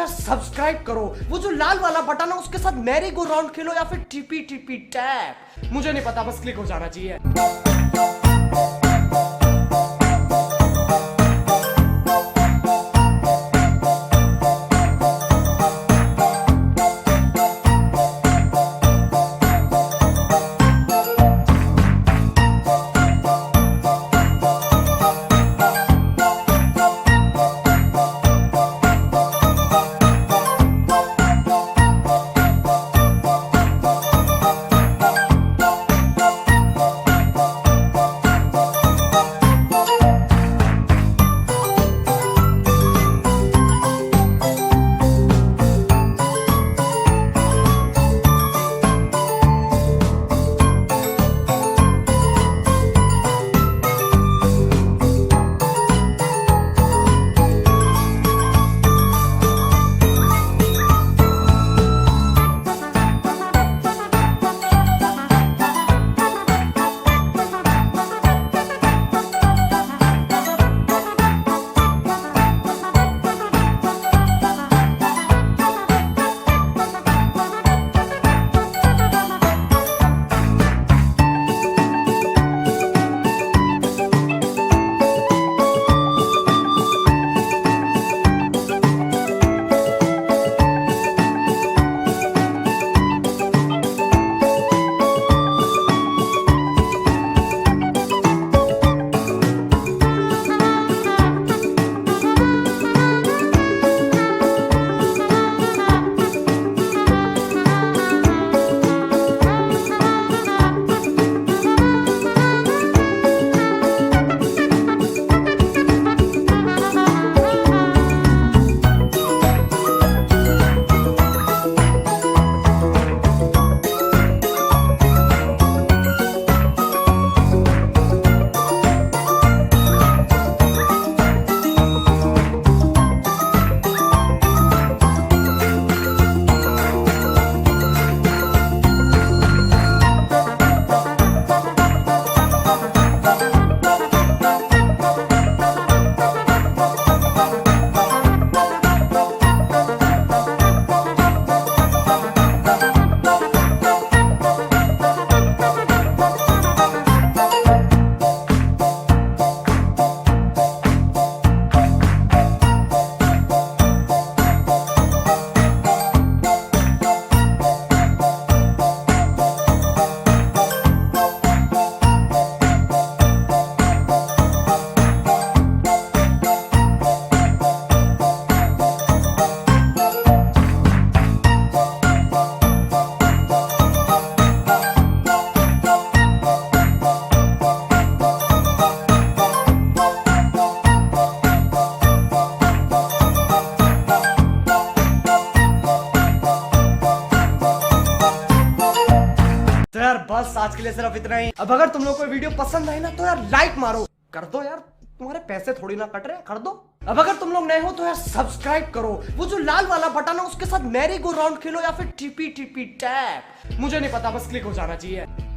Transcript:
तो यार सब्सक्राइब करो, वो जो लाल वाला बटन है उसके साथ मैरी गो राउंड खेलो या फिर टीपी टीपी टैप, मुझे नहीं पता, बस क्लिक हो जाना चाहिए। तो यार बस आज के लिए सिर्फ इतना ही। अब अगर तुम लोग को वीडियो पसंद आई ना तो यार लाइक मारो, कर दो यार, तुम्हारे पैसे थोड़ी ना कट रहे, कर दो। अब अगर तुम लोग नए हो तो यार सब्सक्राइब करो, वो जो लाल वाला बटन है उसके साथ मैरी गो राउंड खेलो या फिर टीपी टीपी टैप, मुझे नहीं पता, बस क्लिक हो जाना चाहिए।